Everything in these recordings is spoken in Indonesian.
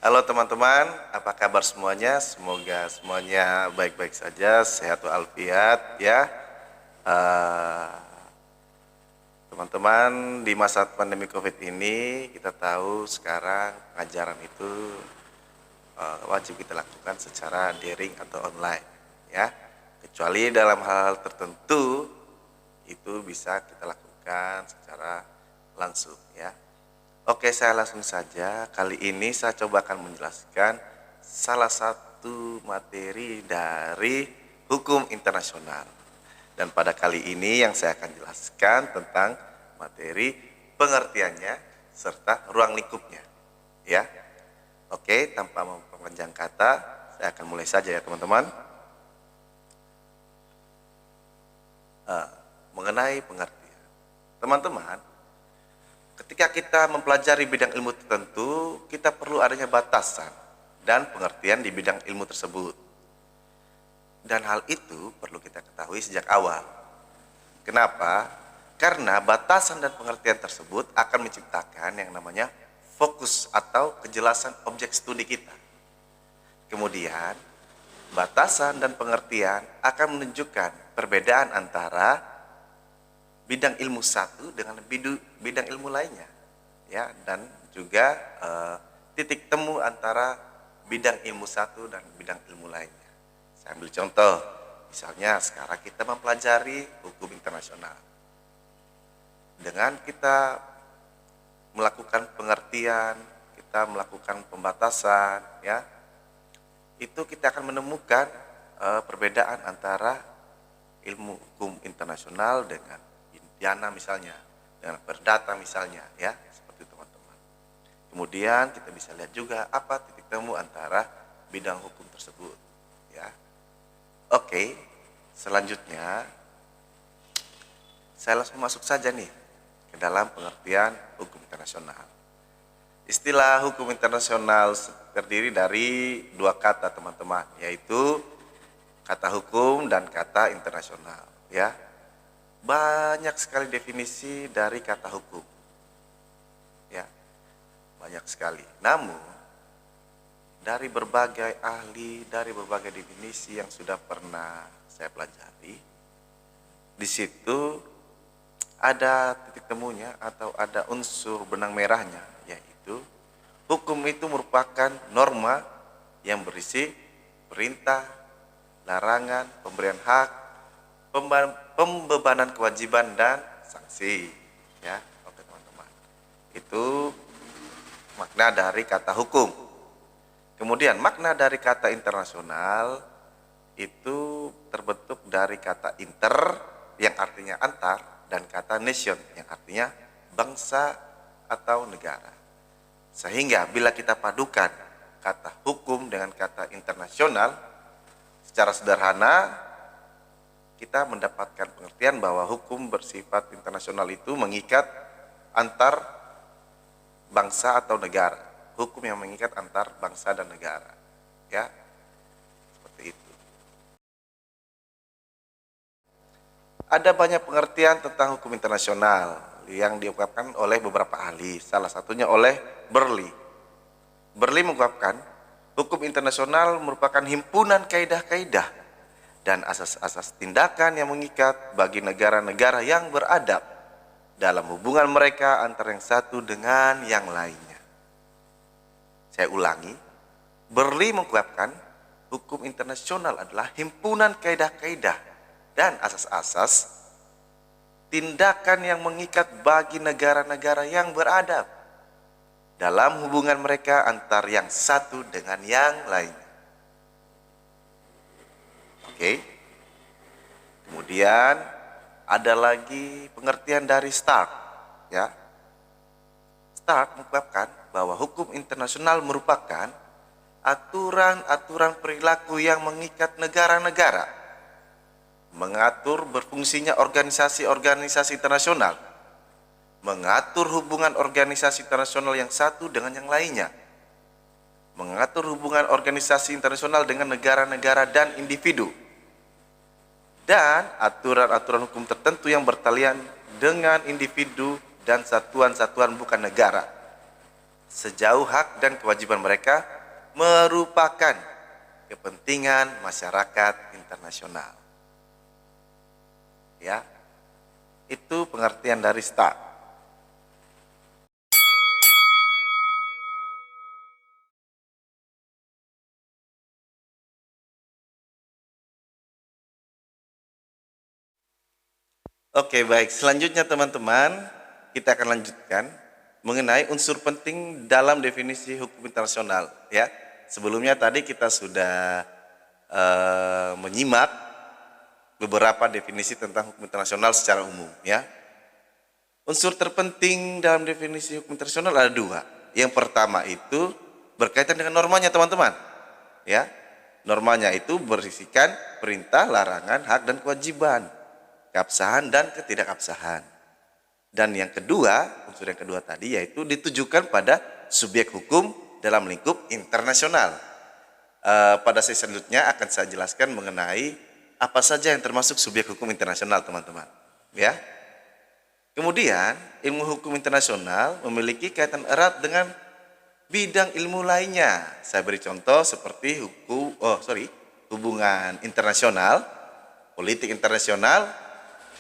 Halo teman-teman, apa kabar semuanya? Semoga semuanya baik-baik saja, sehat walafiat ya. Eh, Teman-teman, di masa pandemi COVID ini kita tahu sekarang pengajaran itu wajib kita lakukan secara daring atau online ya. Kecuali dalam hal tertentu itu bisa kita lakukan secara langsung ya. Oke, saya langsung saja. Kali ini saya coba akan menjelaskan salah satu materi dari hukum internasional. Dan pada kali ini yang saya akan jelaskan tentang materi pengertiannya serta ruang lingkupnya. Ya. Oke, tanpa memperpanjang kata, saya akan mulai saja ya teman-teman. Mengenai pengertian. Teman-teman, ketika kita mempelajari bidang ilmu tertentu, kita perlu adanya batasan dan pengertian di bidang ilmu tersebut. Dan hal itu perlu kita ketahui sejak awal. Kenapa? Karena batasan dan pengertian tersebut akan menciptakan yang namanya fokus atau kejelasan objek studi kita. Kemudian, batasan dan pengertian akan menunjukkan perbedaan antara bidang ilmu satu dengan bidang ilmu lainnya, ya, dan juga titik temu antara bidang ilmu satu dan bidang ilmu lainnya. Saya ambil contoh, misalnya sekarang kita mempelajari hukum internasional. Dengan kita melakukan pengertian, kita melakukan pembatasan, ya, itu kita akan menemukan perbedaan antara ilmu hukum internasional dengan pidana misalnya, dengan perdata misalnya, ya, seperti teman-teman. Kemudian kita bisa lihat juga apa titik temu antara bidang hukum tersebut, ya. Oke, selanjutnya saya langsung masuk saja nih ke dalam pengertian hukum internasional. Istilah hukum internasional terdiri dari dua kata teman-teman, yaitu kata hukum dan kata internasional, ya. Banyak sekali definisi dari kata hukum, ya, banyak sekali. Namun dari berbagai ahli, dari berbagai definisi yang sudah pernah saya pelajari, di situ ada titik temunya atau ada unsur benang merahnya, yaitu hukum itu merupakan norma yang berisi perintah, larangan, pemberian hak, pembebanan kewajiban dan sanksi, ya. Oke teman-teman, itu makna dari kata hukum. Kemudian makna dari kata internasional itu terbentuk dari kata inter yang artinya antar dan kata nation yang artinya bangsa atau negara. Sehingga bila kita padukan kata hukum dengan kata internasional, secara sederhana kita mendapatkan pengertian bahwa hukum bersifat internasional itu mengikat antar bangsa atau negara. Hukum yang mengikat antar bangsa dan negara, ya, seperti itu. Ada banyak pengertian tentang hukum internasional yang diungkapkan oleh beberapa ahli, salah satunya oleh Berli. Berli mengungkapkan hukum internasional merupakan himpunan kaidah-kaidah dan asas-asas tindakan yang mengikat bagi negara-negara yang beradab dalam hubungan mereka antara yang satu dengan yang lainnya. Saya ulangi, Berli mengungkapkan hukum internasional adalah himpunan kaidah-kaidah dan asas-asas tindakan yang mengikat bagi negara-negara yang beradab dalam hubungan mereka antar yang satu dengan yang lainnya. Oke. Kemudian ada lagi pengertian dari Stark, ya. Stark mengungkapkan bahwa hukum internasional merupakan aturan-aturan perilaku yang mengikat negara-negara, mengatur berfungsinya organisasi-organisasi internasional, mengatur hubungan organisasi internasional yang satu dengan yang lainnya, mengatur hubungan organisasi internasional dengan negara-negara dan individu, dan aturan-aturan hukum tertentu yang bertalian dengan individu dan satuan-satuan bukan negara, sejauh hak dan kewajiban mereka merupakan kepentingan masyarakat internasional. Ya, itu pengertian dari STA. Oke, baik. Selanjutnya teman-teman, kita akan lanjutkan mengenai unsur penting dalam definisi hukum internasional. Ya, sebelumnya tadi kita sudah menyimak beberapa definisi tentang hukum internasional secara umum. Ya, unsur terpenting dalam definisi hukum internasional ada dua. Yang pertama itu berkaitan dengan normanya, teman-teman. Ya, normanya itu berisikan perintah, larangan, hak dan kewajiban, keabsahan dan ketidakabsahan. Dan yang kedua, unsur yang kedua tadi yaitu ditujukan pada subjek hukum dalam lingkup internasional. Pada sesi selanjutnya akan saya jelaskan mengenai apa saja yang termasuk subjek hukum internasional, teman-teman. Ya. Kemudian, ilmu hukum internasional memiliki kaitan erat dengan bidang ilmu lainnya. Saya beri contoh seperti hubungan internasional, politik internasional,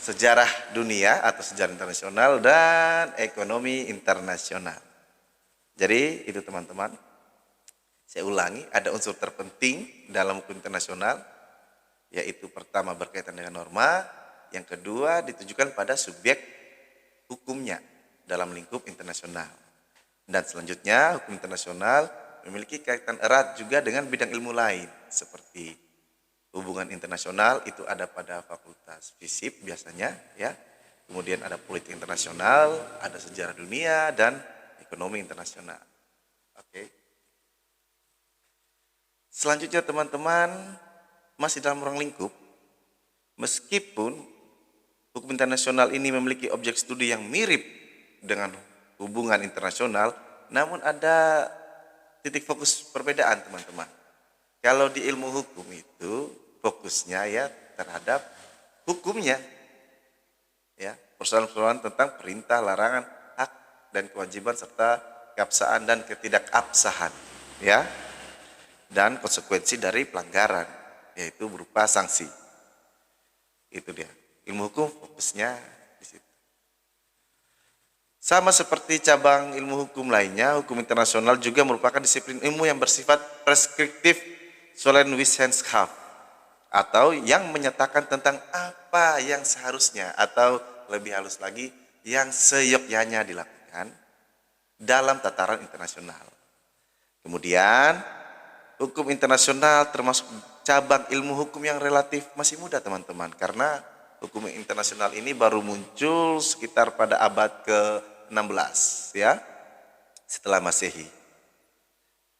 sejarah dunia atau sejarah internasional, dan ekonomi internasional. Jadi itu teman-teman, saya ulangi, ada unsur terpenting dalam hukum internasional, yaitu pertama berkaitan dengan norma, yang kedua ditujukan pada subjek hukumnya dalam lingkup internasional. Dan selanjutnya hukum internasional memiliki kaitan erat juga dengan bidang ilmu lain seperti hubungan internasional, itu ada pada fakultas FISIP biasanya, ya. Kemudian ada politik internasional, ada sejarah dunia dan ekonomi internasional. Oke. Selanjutnya teman-teman, masih dalam ruang lingkup, meskipun hukum internasional ini memiliki objek studi yang mirip dengan hubungan internasional, namun ada titik fokus perbedaan, teman-teman. Kalau di ilmu hukum itu fokusnya ya terhadap hukumnya, ya, persoalan-persoalan tentang perintah, larangan, hak dan kewajiban serta keabsahan dan ketidakabsahan, ya, dan konsekuensi dari pelanggaran, yaitu berupa sanksi. Itu dia. Ilmu hukum fokusnya di situ. Sama seperti cabang ilmu hukum lainnya, hukum internasional juga merupakan disiplin ilmu yang bersifat preskriptif Solnwissenschaft, atau yang menyatakan tentang apa yang seharusnya atau lebih halus lagi yang seyogyanya dilakukan dalam tataran internasional. Kemudian hukum internasional termasuk cabang ilmu hukum yang relatif masih muda, teman-teman, karena hukum internasional ini baru muncul sekitar pada abad ke-16, ya, setelah Masehi.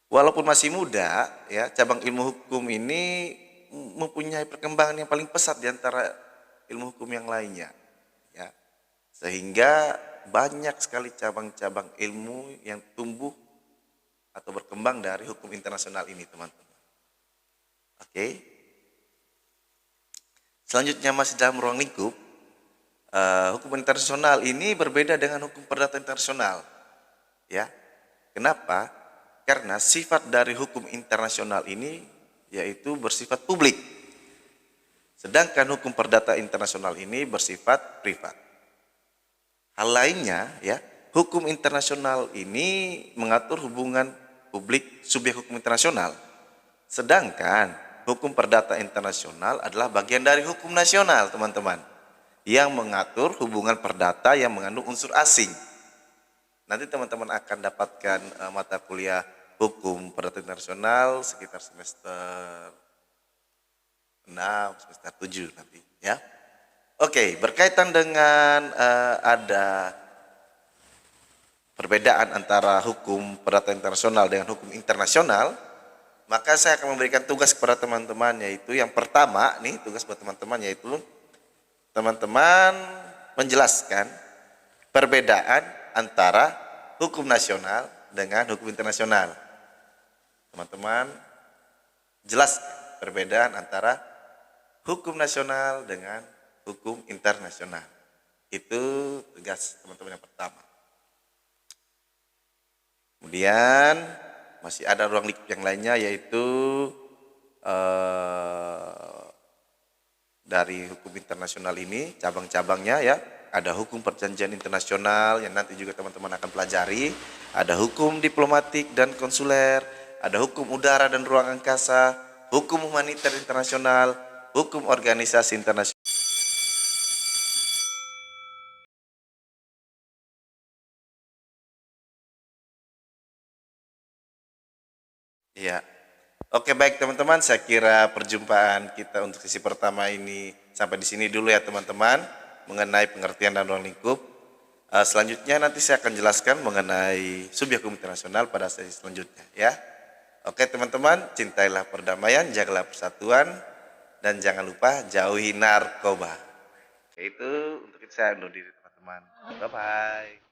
Walaupun masih muda, ya, cabang ilmu hukum ini mempunyai perkembangan yang paling pesat di antara ilmu hukum yang lainnya, ya. Sehingga banyak sekali cabang-cabang ilmu yang tumbuh atau berkembang dari hukum internasional ini, teman-teman. Oke. Selanjutnya masih dalam ruang lingkup, hukum internasional ini berbeda dengan hukum perdata internasional, ya. Kenapa? Karena sifat dari hukum internasional ini yaitu bersifat publik, sedangkan hukum perdata internasional ini bersifat privat. Hal lainnya, ya, hukum internasional ini mengatur hubungan publik subjek hukum internasional, sedangkan hukum perdata internasional adalah bagian dari hukum nasional, teman-teman, yang mengatur hubungan perdata yang mengandung unsur asing. Nanti teman-teman akan dapatkan mata kuliah hukum perdata internasional sekitar semester 6, semester 7 nanti, ya. Oke, berkaitan dengan ada perbedaan antara hukum perdata internasional dengan hukum internasional, maka saya akan memberikan tugas kepada teman-teman, yaitu yang pertama nih, tugas buat teman-teman yaitu teman-teman menjelaskan perbedaan antara hukum nasional dengan hukum internasional. Teman-teman jelaskan perbedaan antara hukum nasional dengan hukum internasional. Itu tugas teman-teman yang pertama. Kemudian masih ada ruang lingkup yang lainnya, yaitu dari hukum internasional ini, cabang-cabangnya ya. Ada hukum perjanjian internasional yang nanti juga teman-teman akan pelajari. Ada hukum diplomatik dan konsuler, ada hukum udara dan ruang angkasa, hukum humaniter internasional, hukum organisasi internasional. Ya, oke baik teman-teman, saya kira perjumpaan kita untuk sesi pertama ini sampai di sini dulu ya teman-teman, mengenai pengertian dan ruang lingkup. Selanjutnya nanti saya akan jelaskan mengenai subjek hukum internasional pada sesi selanjutnya ya. Oke teman-teman, cintailah perdamaian, jagalah persatuan, dan jangan lupa jauhi narkoba. Oke, itu untuk saya undur diri teman-teman. Bye-bye.